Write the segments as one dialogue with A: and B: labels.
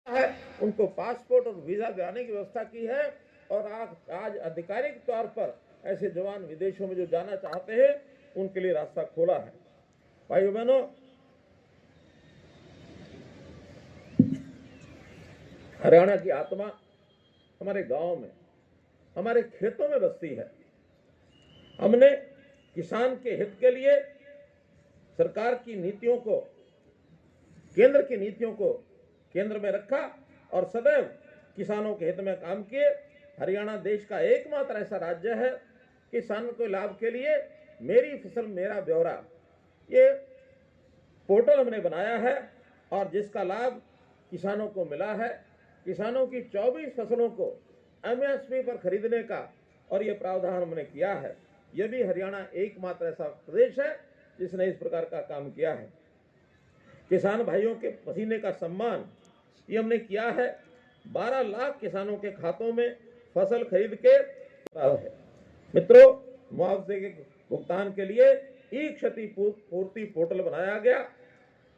A: है, उनको पासपोर्ट और वीजा दिलाने की व्यवस्था की है। और आज आधिकारिक तौर पर ऐसे जवान विदेशों में जो जाना चाहते हैं उनके लिए रास्ता खोला है। भाइयों बहनों, हरियाणा की आत्मा हमारे गांव में, हमारे खेतों में बसती है। हमने किसान के हित के लिए सरकार की नीतियों को, केंद्र की नीतियों को केंद्र में रखा और सदैव किसानों के हित में काम किए। हरियाणा देश का एकमात्र ऐसा राज्य है किसान को लाभ के लिए मेरी फसल मेरा ब्यौरा, ये पोर्टल हमने बनाया है और जिसका लाभ किसानों को मिला है। किसानों की 24 फसलों को एमएसपी पर खरीदने का और ये प्रावधान हमने किया है। यह भी हरियाणा एकमात्र ऐसा प्रदेश है जिसने इस प्रकार का काम किया है। किसान भाइयों के पसीने का सम्मान ये हमने किया है। 12 लाख किसानों के खातों में फसल खरीद के है। मित्रों, मुआवजे के भुगतान के लिए ई क्षति पूर्ति पोर्टल बनाया गया।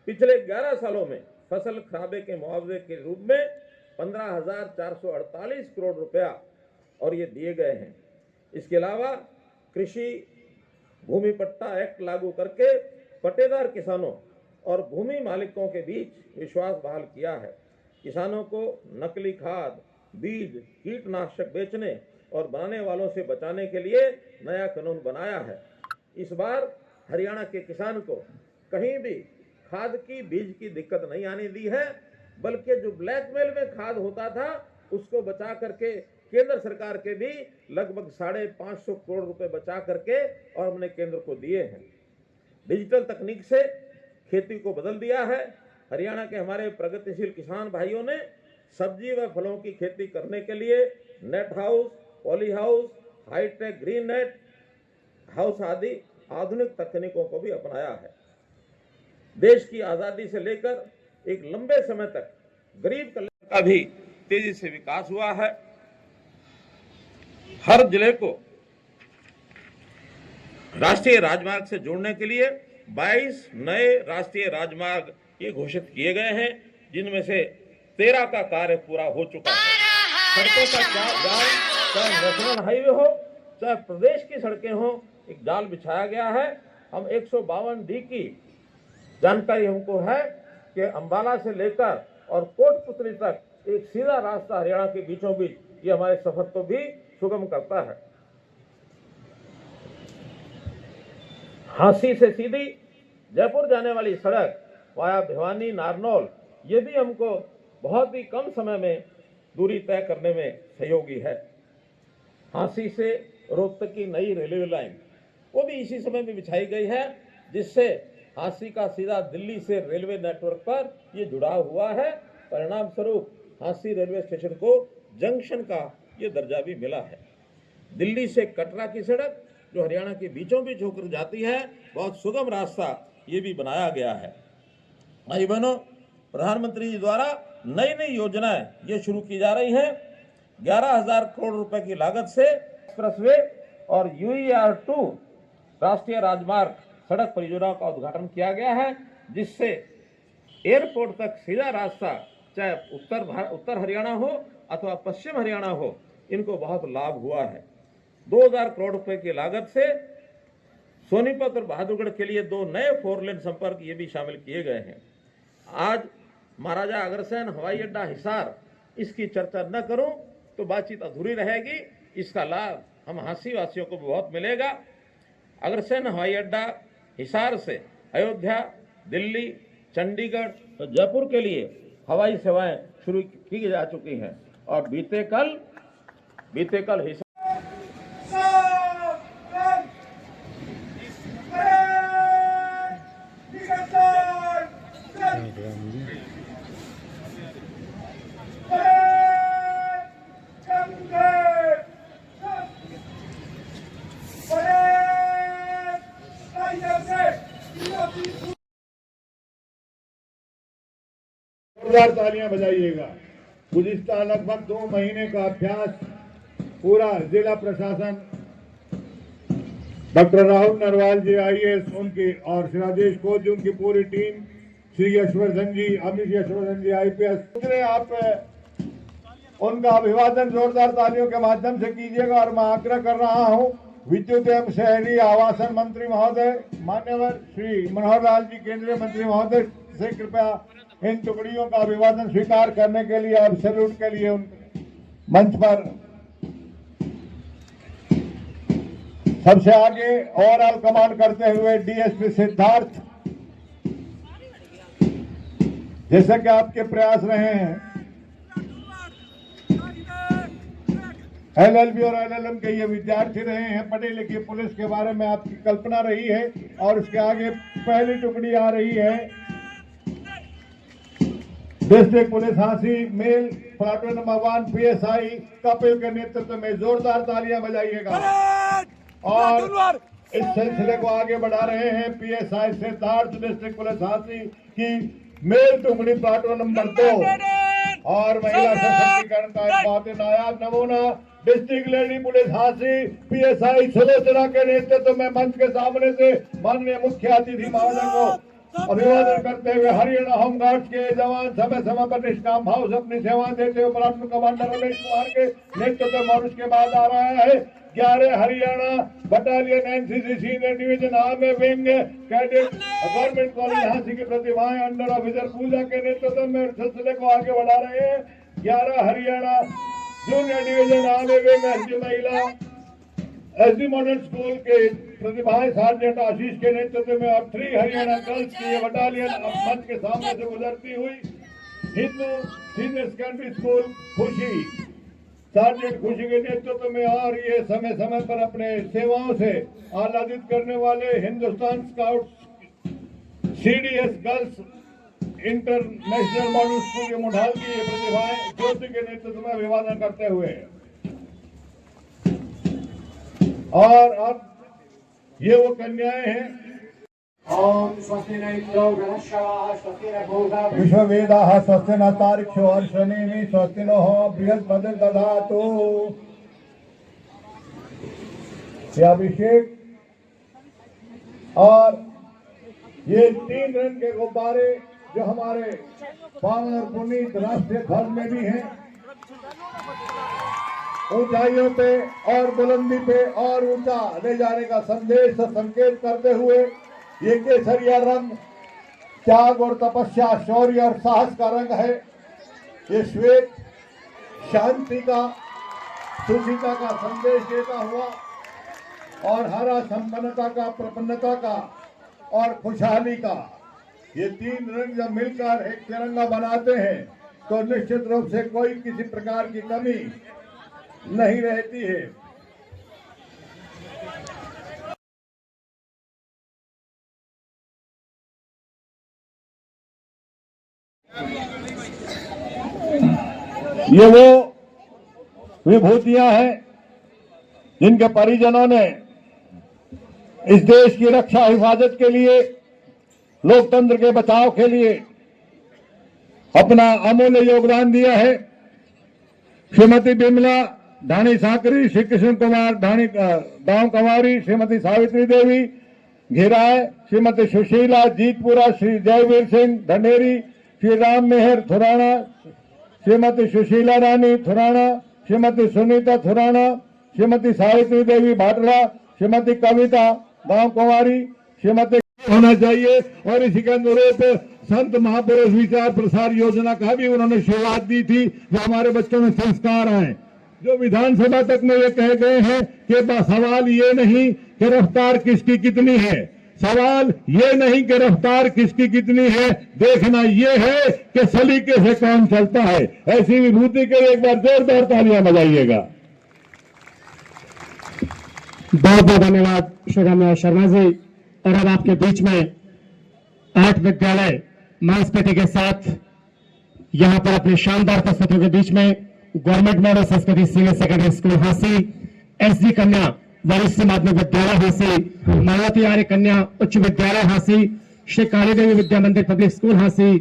A: पिछले 11 सालों में फसल खराबे के मुआवजे के रूप में 15,448 करोड़ रुपया और ये दिए गए हैं। इसके अलावा कृषि भूमि पट्टा एक्ट लागू करके पट्टेदार किसानों और भूमि मालिकों के बीच विश्वास बहाल किया है। किसानों को नकली खाद, बीज, कीटनाशक बेचने और बनाने वालों से बचाने के लिए नया कानून बनाया है। इस बार हरियाणा के किसान को कहीं भी खाद की, बीज की दिक्कत नहीं आने दी है, बल्कि जो ब्लैकमेल में खाद होता था उसको बचा करके केंद्र सरकार के भी लगभग 550 करोड़ रुपए बचा करके और हमने केंद्र को दिए हैं। डिजिटल तकनीक से खेती को बदल दिया है। हरियाणा के हमारे प्रगतिशील किसान भाइयों ने सब्जी व फलों की खेती करने के लिए net house, poly house, high tech green net house आदि आधुनिक तकनीकों को भी अपनाया है। देश की आजादी से लेकर एक लंबे समय तक गरीब कल्याण का भी तेजी से विकास हुआ है। हर जिले को राष्ट्रीय राजमार्ग से जोड़ने के लिए 22 नए राष्ट्रीय राजमार्ग ये घोषित किए गए हैं, जिनमें से 13 का कार्य पूरा हो चुका है। सड़कों का जाल, चाहे नेशनल हाईवे हो चाहे प्रदेश की सड़कें हो, एक जाल बिछाया गया है। हम 152D की जानकारी हमको है कि अंबाला से लेकर और कोटपुतली तक एक सीधा रास्ता हरियाणा के बीचों बीच, ये हमारे सफर को भी सुगम करता है। हांसी से सीधी जयपुर जाने वाली सड़क वाया भिवानी नारनौल, ये भी हमको बहुत ही कम समय में दूरी तय करने में सहयोगी है। हांसी से रोहतक की नई रेलवे लाइन वो भी इसी समय में बिछाई गई है, जिससे हांसी का सीधा दिल्ली से रेलवे नेटवर्क पर ये जुड़ाव हुआ है। परिणाम स्वरूप हांसी रेलवे स्टेशन को जंक्शन का ये दर्जा भी मिला है। दिल्ली से कटरा की सड़क जो हरियाणा के बीचों बीच होकर जाती है, बहुत सुगम रास्ता ये भी बनाया गया है। भाई बहनों, प्रधानमंत्री जी द्वारा नई नई योजनाएं ये शुरू की जा रही हैं। 11,000 करोड़ रुपए की लागत से एक्सप्रेसवे और UER2 राष्ट्रीय राजमार्ग सड़क परियोजनाओं का उद्घाटन किया गया है, जिससे एयरपोर्ट तक सीधा रास्ता, चाहे उत्तर हरियाणा हो अथवा पश्चिम हरियाणा हो, इनको बहुत लाभ हुआ है। 2,000 करोड़ रुपए की लागत से सोनीपत और बहादुरगढ़ के लिए 2 नए 4 लेन संपर्क ये भी शामिल किए गए हैं। आज महाराजा अग्रसेन हवाई अड्डा हिसार, इसकी चर्चा न करूं तो बातचीत अधूरी रहेगी। इसका लाभ हम हांसी वासियों को बहुत मिलेगा। अग्रसेन हवाई अड्डा हिसार से अयोध्या, दिल्ली, चंडीगढ़ और जयपुर के लिए हवाई सेवाएं शुरू की जा चुकी हैं और बीते कल हिसार
B: जोरदार तालियां बजाइएगा। गुज़िश्ता लगभग 2 महीने का अभ्यास पूरा जिला प्रशासन, डॉक्टर राहुल नरवाल जी IAS उनकी और राजेश कोच उनकी पूरी टीम श्री यशवर्धन जी, अमित यशवर्धन जी IPS, आप उनका अभिवादन जोरदार तालियों के माध्यम से कीजिएगा। और मैं आग्रह कर रहा हूं विद्युत एवं शहरी आवासन मंत्री महोदय मान्यवर श्री मनोहर लाल जी, केंद्रीय मंत्री महोदय से कृपया इन टुकड़ियों का अभिवादन स्वीकार करने के लिए और सैल्यूट के लिए उन मंच पर सबसे आगे ओवरऑल कमांड करते हुए DSP सिद्धार्थ, जैसे कि आपके प्रयास रहे हैं LLB और LLM के ये विद्यार्थी रहे हैं, पढ़े लिखे पुलिस के बारे में आपकी कल्पना रही है। और उसके आगे पहली टुकड़ी आ रही है district police Jhansi male platoon number 1 PSI Kapil के नेतृत्व में। जोरदार तालियां बजाइएगा। और इस सिलसिले को आगे बढ़ा रहे हैं PSI Siddharth, district police Jhansi की मेल टुकड़ी प्लाटून नंबर 2। और महिला सशक्तिकरण का एक बहुत ही नायाब नमूना district lady police Jhansi PSI Sulochana के नेतृत्व में मंच के सामने से माननीय मुख्य अतिथि महोदय को अभिवादन करते हुए हरियाणा होमगार्ड्स के जवान समय समय पर निष्काम भाव से अपनी सेवाएं देते हुए प्लाटून कमांडर रमेश कुमार के नेतृत्व में। और उसके बाद आ रहा है 11 Haryana battalion NCC senior division army wing cadet government college Jhansi की प्रतिभाएं अंडर ऑफिसर पूजा के नेतृत्व में सिलसिले को आगे बढ़ा रहे हैं। 11 Haryana junior division army wing SD महिला SD मॉडल स्कूल के प्रतिभाएं सार्जेंट आशीष के नेतृत्व में। और 3 हरियाणा गर्ल्स की बटालियन मंच के सामने से गुजरती हुई हिंदू सीनियर सेकेंडरी स्कूल खुशी सार्जेंट खुशी के नेतृत्व में। और ये समय समय पर अपने सेवाओं से आह्लादित करने वाले Hindustan scout CDS girls international model school के मुढाल की ये प्रतिभाएं ज्योति के नेतृत्व में अभिवादन करते हुए। और अब ये वो कन्याएं हैं।
C: ओम स्वस्ति न इंद्रो गणश्रवाः स्वस्ति न भूगा
B: विश्ववेदाः स्वस्ति न तारिक्षो अर्षणिः स्वस्ति नो बृहस्पतिर्दधातु। ये अभिषेक और ये 3 रंग के गुब्बारे जो हमारे पावन और पुनीत राष्ट्रीय ध्वज में भी हैं, ऊंचाइयों पे और बुलंदी पे और ऊंचा ले जाने का संदेश संकेत करते हुए ये केसरिया रंग त्याग और तपस्या, शौर्य और साहस का रंग है। ये श्वेत शांति का, सुचिता का संदेश देता हुआ और हरा संपन्नता का, प्रपन्नता का और खुशहाली का। ये 3 रंग जब मिलकर एक तिरंगा बनाते हैं तो निश्चित रूप से कोई किसी प्रकार की कमी नहीं रहती है। ये वो विभूतियां हैं जिनके परिजनों ने इस देश की रक्षा हिफाजत के लिए, लोकतंत्र के बचाव के लिए अपना अमूल्य योगदान दिया है। श्रीमती बिमला ढाणी साकरी, श्री कृष्ण कुमार ढाणी गांव कंवारी, श्रीमती सावित्री देवी घिराय, श्रीमती सुशीला जीतपुरा, श्री जयवीर सिंह ढंडेरी, श्री राम मेहर थुराना, श्रीमती सुशीला रानी थुराना, श्रीमती सुनीता थुराना, श्रीमती सावित्री देवी भाटला, श्रीमती कविता गांव कुंवारी, श्रीमती होना चाहिए। और इसी के अनुरूप संत महापुरुष विचार प्रसार योजना का भी उन्होंने शुरुआत दी थी, जो हमारे बच्चों में संस्कार आए। जो विधानसभा तक में ये कह गए हैं कि सवाल ये नहीं कि रफ्तार किसकी कितनी है, सवाल ये नहीं कि रफ्तार किसकी कितनी है, देखना ये है कि सलीके से कौन चलता है। ऐसी विभूति के लिए एक बार जोरदार तालियां बजाइएगा।
C: बहुत बहुत धन्यवाद श्री रमेश शर्मा जी। और अब आपके बीच में 8 विद्यालय मांसपेटी के साथ यहां पर अपनी शानदार प्रस्तुतियों के बीच में गवर्नमेंट मॉडल संस्कृति senior secondary school Hansi, SD कन्या वरिष्ठ माध्यमिक विद्यालय हांसी, मालती आर्य कन्या उच्च विद्यालय हांसी, श्री काली देवी विद्या मंदिर पब्लिक स्कूल हांसी,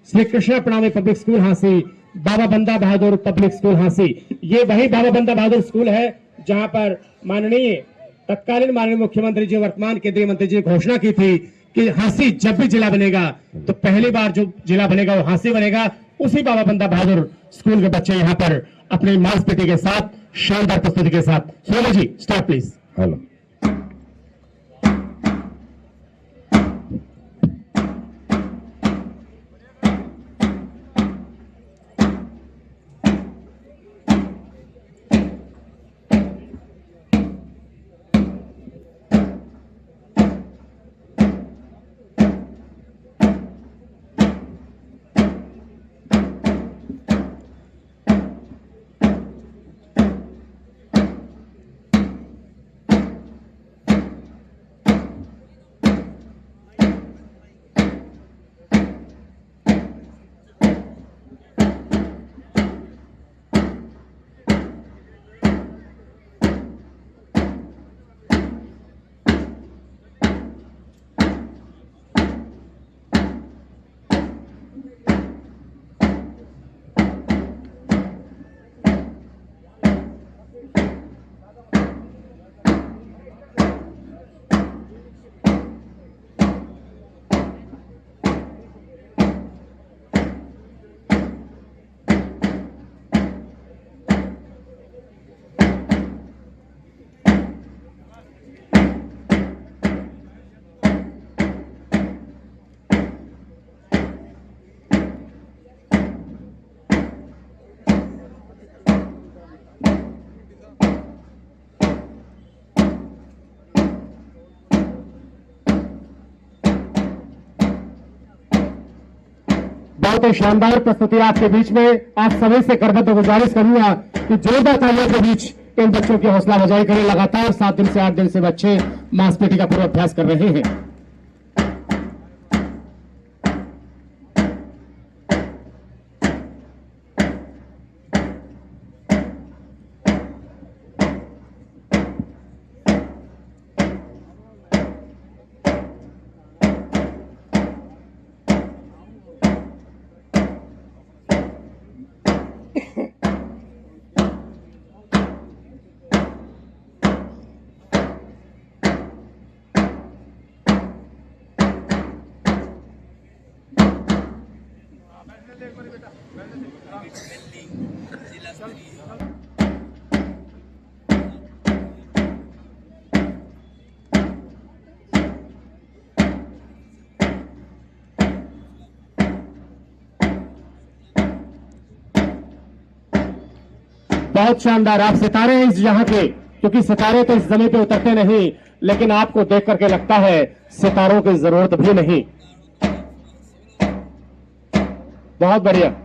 C: श्री कृष्णा प्रणामी पब्लिक स्कूल हांसी, बाबा बंदा बहादुर पब्लिक स्कूल हांसी। ये वही बाबा बंदा बहादुर स्कूल है जहां पर माननीय तत्कालीन माननीय मुख्यमंत्री जी, वर्तमान केंद्रीय मंत्री जी ने घोषणा की थी कि हांसी जब भी जिला बनेगा तो पहली बार जो जिला बनेगा वो हांसी बनेगा। उसी बाबा बंदा बहादुर स्कूल के बच्चे यहाँ पर अपनी मांसपेटी के साथ शानदार प्रस्तुति के साथ। Sonu ji start please.
B: Hello.
C: बहुत ही शानदार प्रस्तुति आपके बीच में। आप सभी से करबद्ध गुजारिश करूंगा कि जोरदार तालियों के बीच इन बच्चों की हौसला अफजाई करें। लगातार 7 दिन से 8 दिन से बच्चे मांसपेटी का पूर्वाभ्यास कर रहे हैं। बहुत शानदार। आप सितारे हैं इस जहां के, क्योंकि सितारे तो इस जमीन पे उतरते नहीं, लेकिन आपको देख करके लगता है सितारों की जरूरत भी नहीं। बहुत बढ़िया।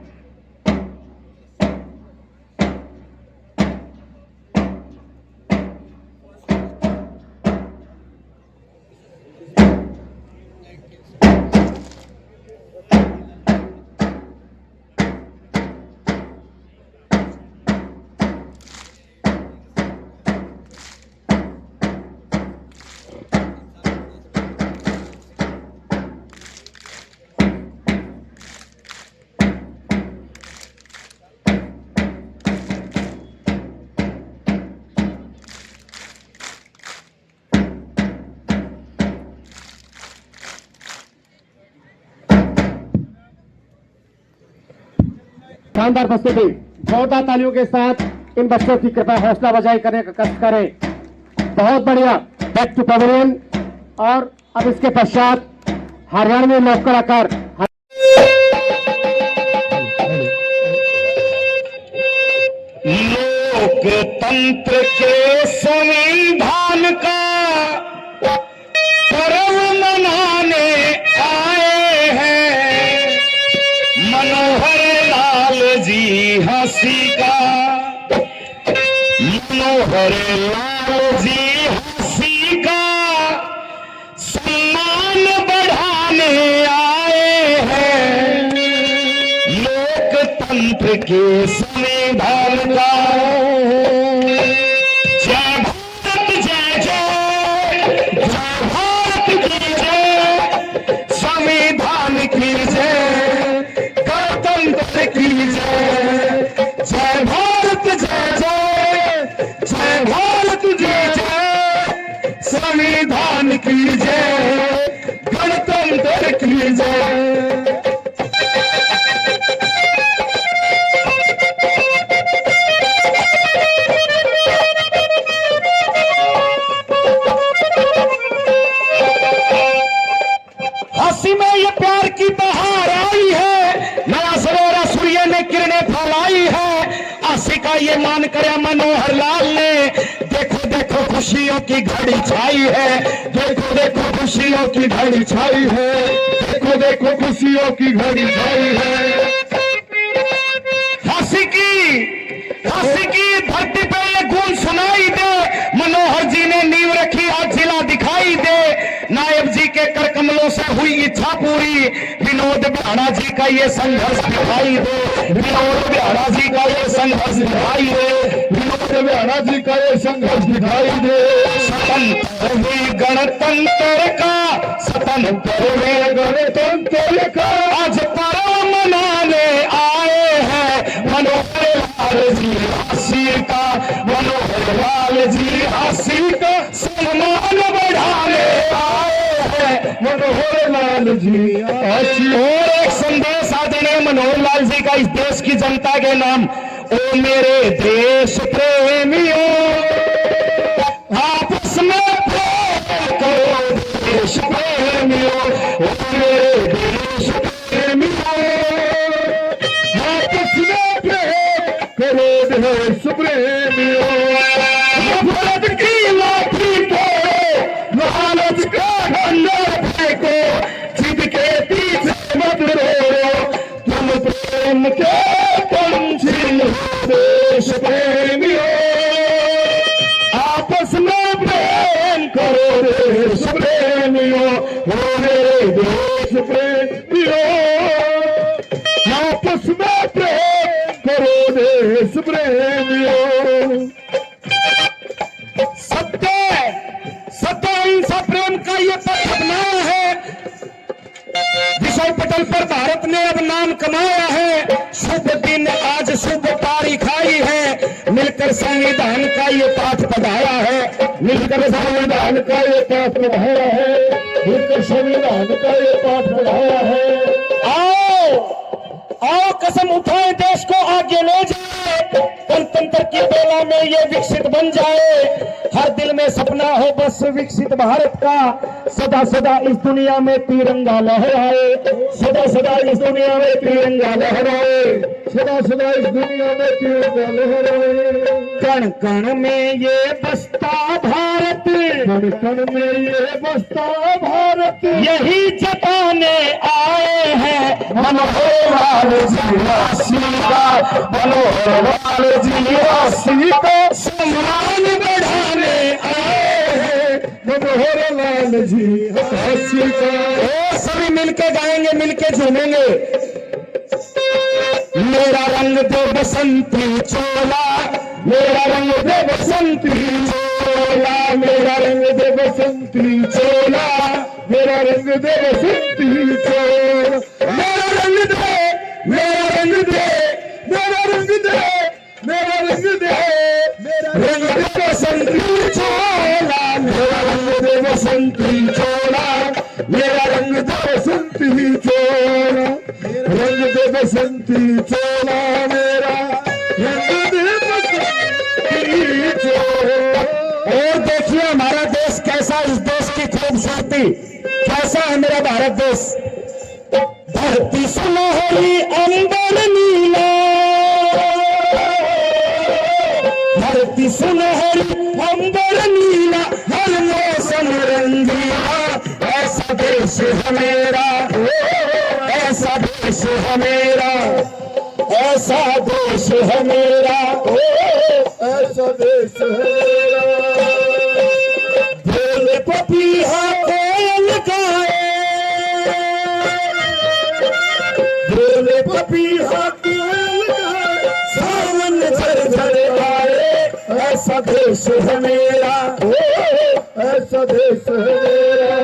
C: शानदार प्रस्तुति। जोरदार तालियों के साथ इन बच्चों की कृपया हौसला अफजाई करने का कष्ट करें। बहुत बढ़िया। Back to pavilion. और अब इसके पश्चात हरियाणवी लोक कलाकार
D: लोकतंत्र के संविधान का पर्व मनाने आए हैं। मनोहर लाल जी हंसी का, मनोहर लाल जी हंसी का सम्मान बढ़ाने आए हैं। लोकतंत्र के संविधान का जय भारत जय जय, जय भारत की जय, संविधान की जय, गणतंत्र की जय। जय भारत जय जय, जय भारत जय जय, संविधान की जय, गणतंत्र कराया मनोहर लाल ने। देखो देखो खुशियों की घड़ी छाई है, देखो देखो खुशियों की घड़ी छाई है, देखो देखो खुशियों की घड़ी छाई है। फांसी की धरती पे ये गूंज सुनाई दे, मनोहर जी ने नींव रखी आज जिला दिखाई दे। नायब जी के कर कमलों से हुई इच्छा पूरी, विनोद बिहाड़ा जी का ये संघर्ष दिखाई दे, विनोद बिहाड़ा जी का ये संघर्ष दिखाई दे, विनोद बिहाड़ा जी का ये संघर्ष दिखाई दे। स्वतंत्र हुई गणतंत्र का, स्वतंत्र हुए गणतंत्र का आज पर्व मनाने आए हैं मनोहर लाल जी हासी का, मनोहर लाल जी हासी का सम्मान बढ़ाने आए हैं मनोहर लाल जी हासी। और एक संदेश आदरणीय मनोहर लाल जी का इस देश की जनता के नाम। ओ मेरे देश प्रेमियों, आपस में प्रेम करो देश प्रेमियों, ओ मेरे देश प्रेमियों, आपस में प्रेम करो देश प्रेमियों। नफरत की लाठी तोड़ो, लालच का खंडर फेंको, जिद के पीछे मत दौड़ो, तुम प्रेम के पंछी हो देश प्रेमियों, आपस में प्रेम करो देश प्रेमियों, हो मेरे देश प्रेमियों, आपस में प्रेम करो देश प्रेमियों। सत्य अहिंसा प्रेम का ये पथ अपनाया है, विषय पटल पर भारत ने अब नाम कमाया है। शुभ दिन आज शुभ तारीख आई है, मिलकर संविधान का ये पाठ पढ़ाया है, मिलकर संविधान का ये पाठ पढ़ाया है, मिलकर संविधान का ये पाठ पढ़ाया है। आओ कसम उठाए देश को आगे ले जाए, गणतंत्र की बेला में ये विकसित बन जाए। हर दिल में सपना हो बस विकसित भारत का, सदा सदा इस दुनिया में तिरंगा लहराए, सदा सदा इस दुनिया में तिरंगा लहराए, सदा सदा इस दुनिया में तिरंगा लहराए। कण कण में ये बसता भारत, कण कण में ये बसता भारत, यही जताने आए हैं मनोहर लाल जी हासी का, मनोहर लाल जी हासी का सम्मान बढ़ाने आए हैं मनोहर लाल जी हासी का। सभी मिलके गाएंगे, मिलके झूमेंगे। मेरा रंग दे बसंती चोला, मेरा रंग दे बसंती चोला, मेरा रंग दे बसंती चोला, मेरा रंग दे बसंती चोला, मेरा रंग दे, मेरा रंग दे, मेरा रंग दे, मेरा रंग दे, मेरा रंग दे बसंती चोला, मेरा रंग दे बसंती चोला, मेरा रंग दे बसंती चोला, रंग दे बसंती चोला, मेरा रंग दे बसंती चोला। और देखिए हमारा देश कैसा, इस देश की खूबसूरती कैसा है मेरा भारत देश। धरती सुनहरी अंबर नीला, धरती सुनहरी अंबर नीला, हर मौसम रंगीला, ऐसा देश है मेरा, ऐसा देश है मेरा, ऐसा देश है मेरा, ऐसा देश है मेरा। बोले पपीहा कोयल गाए, बोले पपीहा कोयल गाए, सावन झरझर आए, ऐसा देश है मेरा, ऐसा देश है मेरा,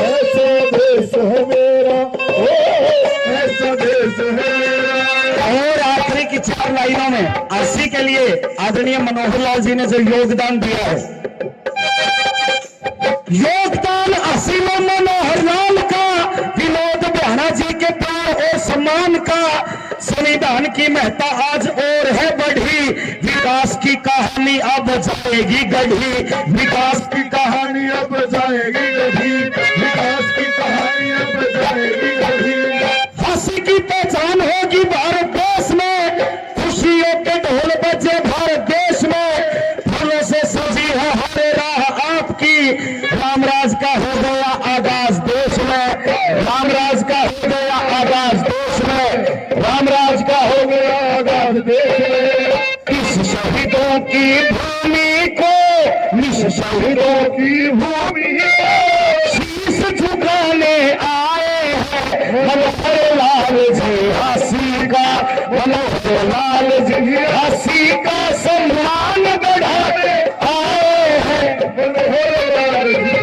D: ऐसा देश है मेरा, ऐसा देश है मेरा। और आखिरी की 4 लाइनों में अस्सी के लिए आदरणीय मनोहर लाल जी ने जो योगदान दिया है, योगदान अस्सी में मनोहर लाल का, विनोद बिहाड़ा जी के प्यार और सम्मान का। संविधान की महत्ता आज और है बढ़ी, विकास की कहानी अब जाएगी गढ़ी, विकास की कहानी अब जाएगी गढ़ी, विकास की कहानी अब जाएगी गढ़ी। हंसी की पहचान होगी भारत देश में, खुशियों के ढोल बजे भारत रामराज का हो गया आगाज देश में, रामराज का हो गया आगाज देश में, रामराज का हो गया आगाज देश में। इस शहीदों की भूमि को, इस शहीदों की भूमि को शीश झुकाने आए हैं मनोहर लाल जी हंसी का, मनोहर लाल जी हंसी का सम्मान बढ़ाने आए हैं मनोहर लाल जी।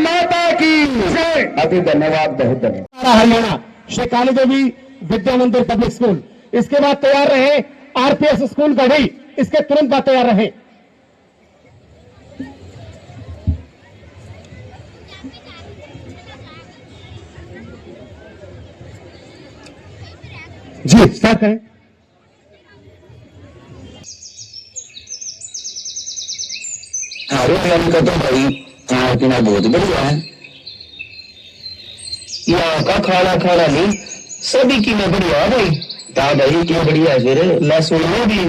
D: माता की जय। अति धन्यवाद, बहुत धन्यवाद।
C: हरियाणा श्री काली देवी विद्या मंदिर पब्लिक स्कूल, इसके बाद तैयार रहे आरपीएस स्कूल गढ़ी, इसके तुरंत बाद तैयार रहे। जी स्टार्ट करें।
D: अरे का तो भाई खाना पीना बहुत बढ़िया है, यहाँ का खाना खाना नहीं सभी की में बढ़िया है भाई। ता भाई क्यों बढ़िया है फिर, मैं सुन लो भी।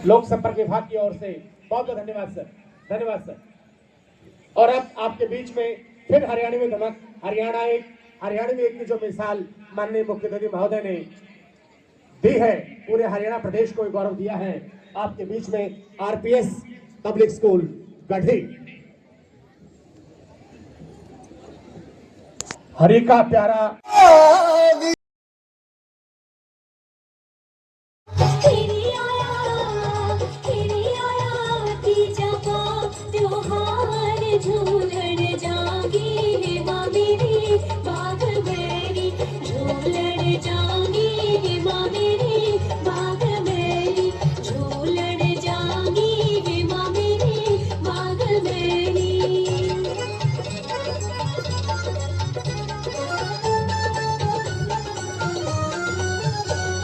C: लोक संपर्क विभाग की ओर से बहुत बहुत धन्यवाद सर, धन्यवाद सर। और अब आपके बीच में फिर हरियाणा में धमक, हरियाणा में एक की जो मिसाल माननीय मुख्यमंत्री महोदय ने दी है, पूरे हरियाणा प्रदेश को गौरव दिया है। आपके बीच में आरपीएस पब्लिक स्कूल गढ़ी, हरि का प्यारा
E: झूलड़ जागी है माँ मेरी बाग मेरी, झूलड़ जागी है माँ मेरी बाग मेरी, झूलड़ जागी है माँ मेरी बाग मेरी।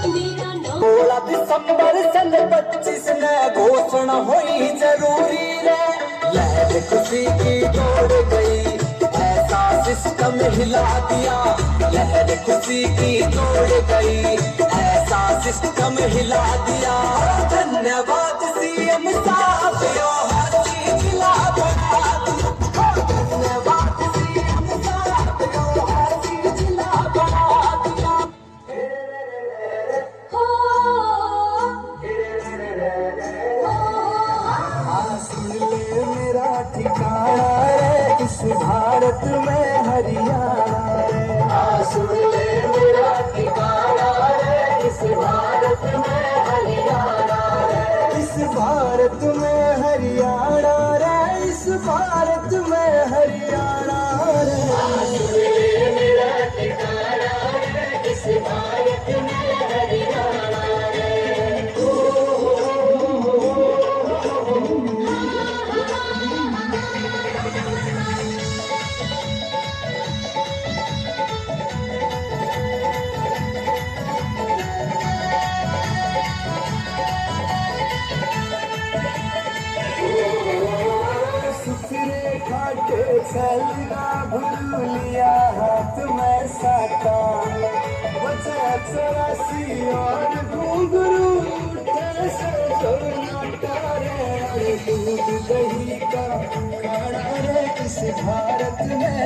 E: मेरा नाम
F: 16 दिसंबर सन 25 ने घोषणा हुई जरूरी रे, लहर खुशी की दौड़ गई, ऐसा सिस्टम हिला दिया, लहर खुशी की दौड़ गई, ऐसा सिस्टम हिला दिया। धन्यवाद सीएम साहब, हर चीज ला बढ़ा दिया, धन्यवाद सीएम साहब, हर चीज ला बढ़ा दिया। सुन ले मेरा ठिकाना रे, इस भारत में हरियाणा रे, सुन ले मेरा ठिकाना रे, इस भारत में हरियाणा रे, इस भारत में हरियाणा रे, इस भारत में हरियाणा रे, सुन ले मेरा ठिकाना रे, इस भारत में हरियाणा रे। सुरेखा के चलना भूल लिया हाथ में साटा, बचा 84 और घुंघरू उठे से जो लौटा रे, दूध दही का खाना रे, इस भारत में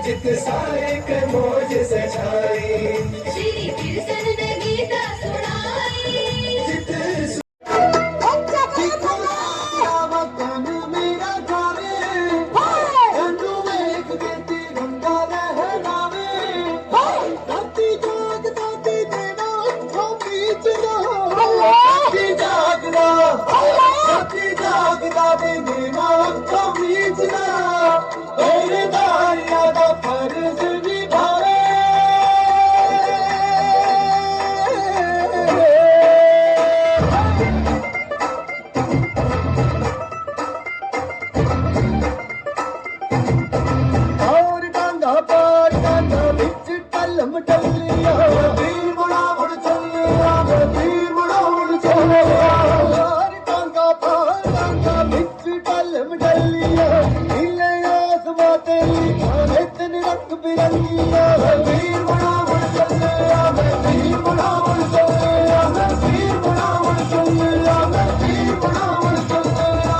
F: जित सारे के मौज से छाई,
E: श्री कृष्ण ने गीता सुनाई।
F: जित वतन मेरा जावे, तनु एक बेटी गंगा लहरावे, दाती जाग दाती देना उठो बीच लो, दाती जाग दाती देना उठो बीच लो, तेरे दारिया दा फर्ज निभावे। और डांगा पार डांगा बिच टलम टलिया, वीर बुढ़ावड़ चलिया, वीर बुढ़ावड़ चलिया, और डांगा पार डांगा बिच टलम टलिया, नीले आसमां तेरी इतने रंग बिरंगिया, वीर बुढ़ावड़ चलिया, वीर बुढ़ावड़ चलिया, वीर बुढ़ावड़ चलिया, वीर बुढ़ावड़ चलिया।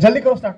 C: जल्दी करो स्टार्ट।